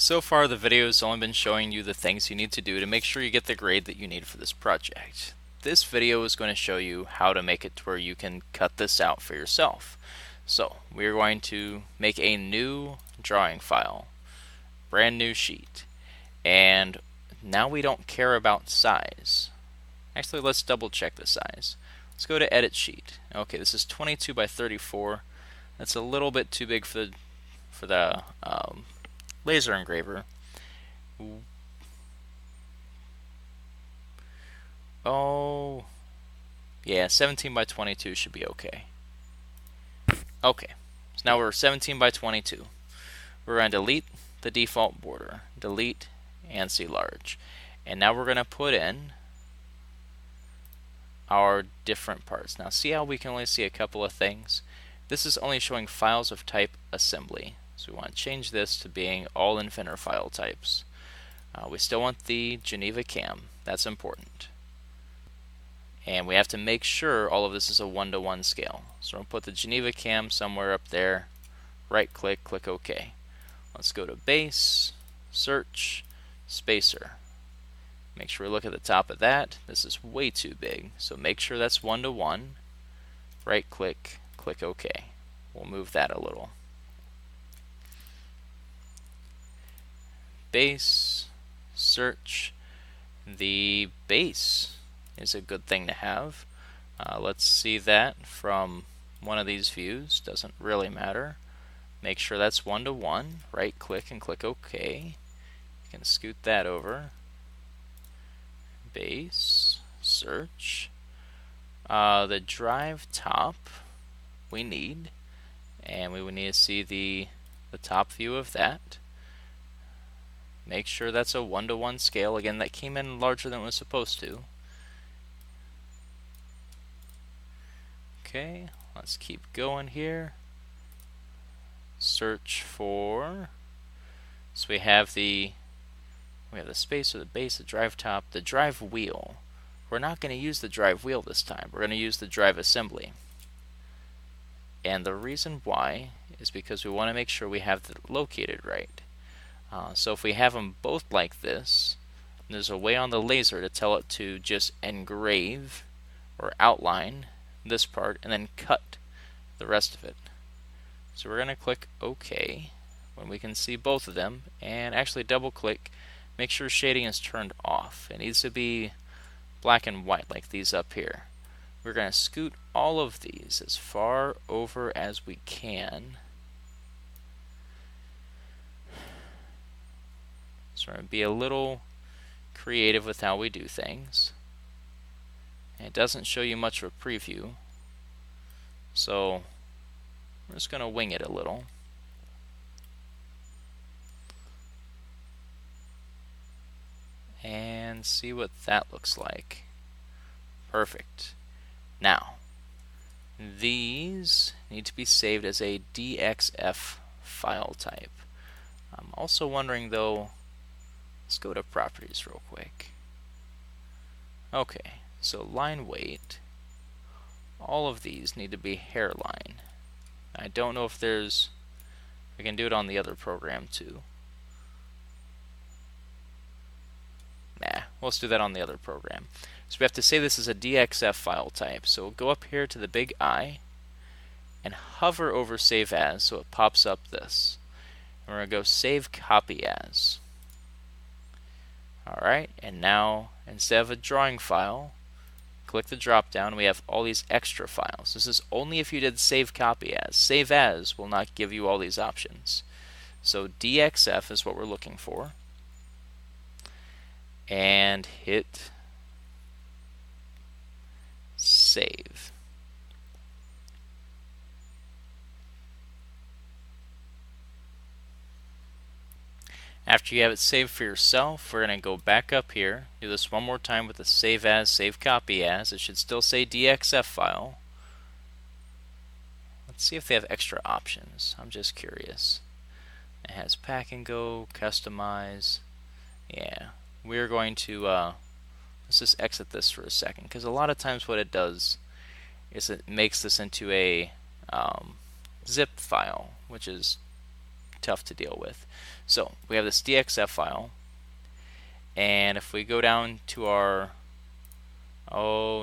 So far, the video has only been showing you the things you need to do to make sure you get the grade that you need for this project. This video is going to show you how to make it to where you can cut this out for yourself. So, we're going to make a new drawing file, brand new sheet, and now we don't care about size. Actually, let's double check the size. Let's go to Edit Sheet. Okay, this is 22 by 34. That's a little bit too big for the laser engraver. Oh, yeah, 17 by 22 should be okay. Okay, so now we're 17 by 22. We're going to delete the default border, delete ANSI large, and now we're going to put in our different parts. Now see how we can only see a couple of things? This is only showing files of type assembly, so we want to change this to being all Inventor file types. We still want the Geneva CAM, that's important. And we have to make sure all of this is a 1-to-1 scale. So we'll put the Geneva CAM somewhere up there, right click, click OK. Let's go to Base, Search, Spacer. Make sure we look at the top of that. This is way too big, so make sure that's 1-to-1. Right click, click OK. We'll move that a little. Base, search. The base is a good thing to have. Let's see that from one of these views. Doesn't really matter. Make sure that's 1-to-1. Right click and click OK. You can scoot that over. Base, search. The drive top we need, and we would need to see the top view of that. Make sure that's a 1-to-1 scale. Again, that came in larger than it was supposed to. Okay, let's keep going here. Search for, so we have the spacer, the base, the drive top, the drive wheel. We're not going to use the drive wheel this time. We're going to use the drive assembly. And the reason why is because we want to make sure we have it located right. So if we have them both like this, there's a way on the laser to tell it to just engrave or outline this part and then cut the rest of it. So we're going to click OK when we can see both of them, and actually double click, make sure shading is turned off. It needs to be black and white like these up here. We're going to scoot all of these as far over as we can. So we're going to be a little creative with how we do things. And it doesn't show you much of a preview, so we're just going to wing it a little. And see what that looks like. Perfect. Now, these need to be saved as a DXF file type. I'm also wondering though, let's go to properties real quick. Okay, so line weight, all of these need to be hairline. I don't know if we can do it on the other program too. Nah, let's do that on the other program. So we have to say this is a DXF file type. So we'll go up here to the big I and hover over Save As so it pops up this. And we're going to go Save Copy As. Alright, and now instead of a drawing file, click the drop down. We have all these extra files. This is only if you did Save Copy As. Save As will not give you all these options. So DXF is what we're looking for. And hit save. After you have it saved for yourself, we're going to go back up here, do this one more time with the Save As, Save Copy As. It should still say DXF file. Let's see if they have extra options. I'm just curious. It has Pack and Go, Customize. Yeah, we're going to let's just exit this for a second, because a lot of times what it does is it makes this into a zip file, which is tough to deal with. So we have this DXF file, and if we go down to our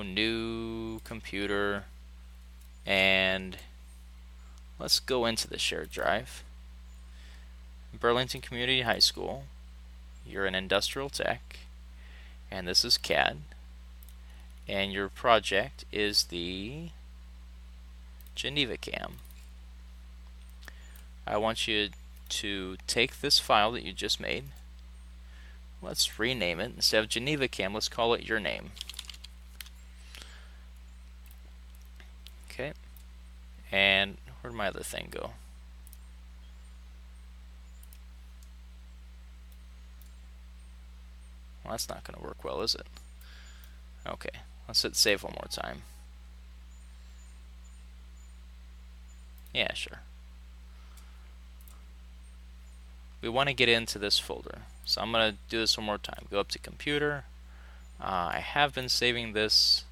new computer, and let's go into the shared drive. Burlington Community High School, you're an industrial tech, and this is CAD, and your project is the Geneva Cam. I want you to take this file that you just made. Let's rename it. Instead of Geneva Cam, let's call it your name. Okay. And where'd my other thing go? Well, that's not going to work well, is it? Okay, let's hit save one more time. Yeah, sure. We want to get into this folder, so I'm going to do this one more time. Go up to computer. I have been saving this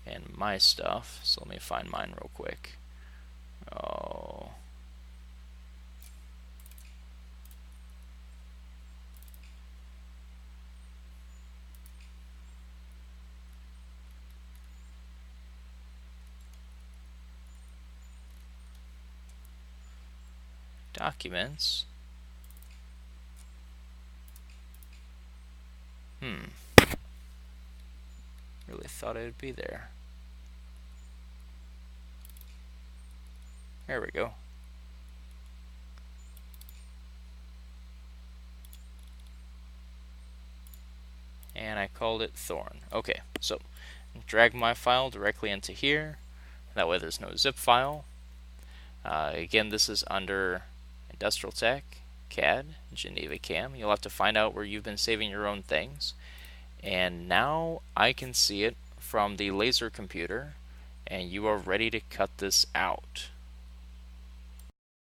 in my stuff, so let me find mine real quick. Oh. Documents. Really thought it would be there. There we go. And I called it Thorn. Okay, so drag my file directly into here. That way there's no zip file. Again, this is under Industrial Tech, CAD, Geneva Cam. You'll have to find out where you've been saving your own things. And now I can see it from the laser computer, and you are ready to cut this out.